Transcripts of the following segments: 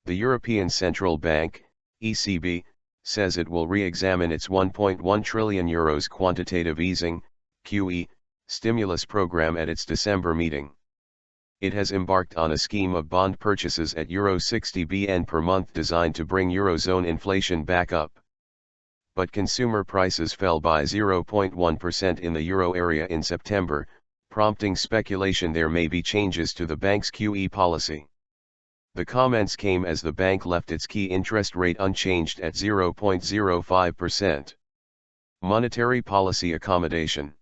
The European Central Bank, ECB, says it will re-examine its €1.1 trillion quantitative easing, QE, stimulus program at its December meeting. It has embarked on a scheme of bond purchases at €60 billion per month designed to bring eurozone inflation back up. But consumer prices fell by 0.1% in the euro area in September, prompting speculation there may be changes to the bank's QE policy. The comments came as the bank left its key interest rate unchanged at 0.05%. Monetary policy accommodation.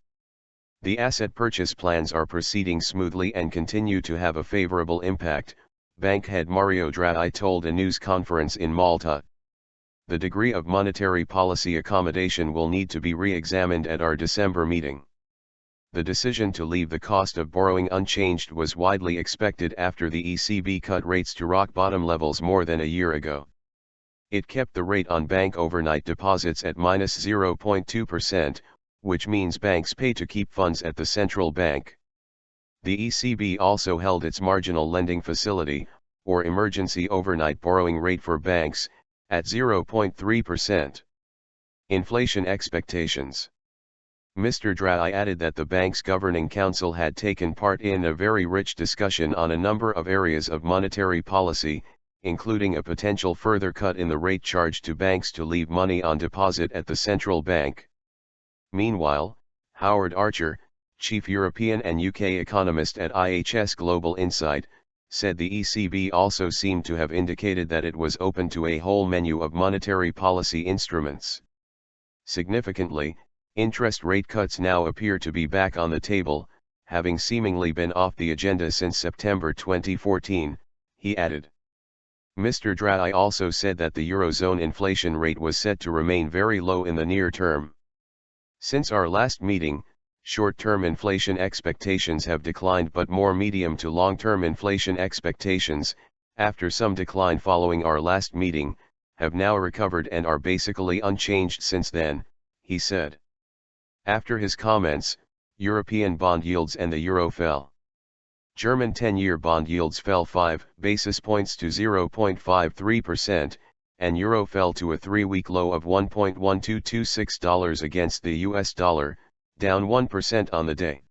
The asset purchase plans are proceeding smoothly and continue to have a favorable impact, bank head Mario Draghi told a news conference in Malta. The degree of monetary policy accommodation will need to be re-examined at our December meeting. The decision to leave the cost of borrowing unchanged was widely expected after the ECB cut rates to rock-bottom levels more than a year ago. It kept the rate on bank overnight deposits at -0.2%, which means banks pay to keep funds at the central bank. The ECB also held its marginal lending facility, or emergency overnight borrowing rate for banks, at 0.3%. Inflation expectations. Mr. Draghi added that the bank's governing council had taken part in a very rich discussion on a number of areas of monetary policy, including a potential further cut in the rate charged to banks to leave money on deposit at the central bank. Meanwhile, Howard Archer, chief European and UK economist at IHS Global Insight, said the ECB also seemed to have indicated that it was open to a whole menu of monetary policy instruments. Significantly, interest rate cuts now appear to be back on the table, having seemingly been off the agenda since September 2014, he added. Mr. Draghi also said that the eurozone inflation rate was set to remain very low in the near term. Since our last meeting, short-term inflation expectations have declined, but more medium to long-term inflation expectations, after some decline following our last meeting, have now recovered and are basically unchanged since then, he said. After his comments, European bond yields and the euro fell. German 10-year bond yields fell 5 basis points to 0.53%, and euro fell to a 3-week low of $1.1226 against the US dollar, down 1% on the day.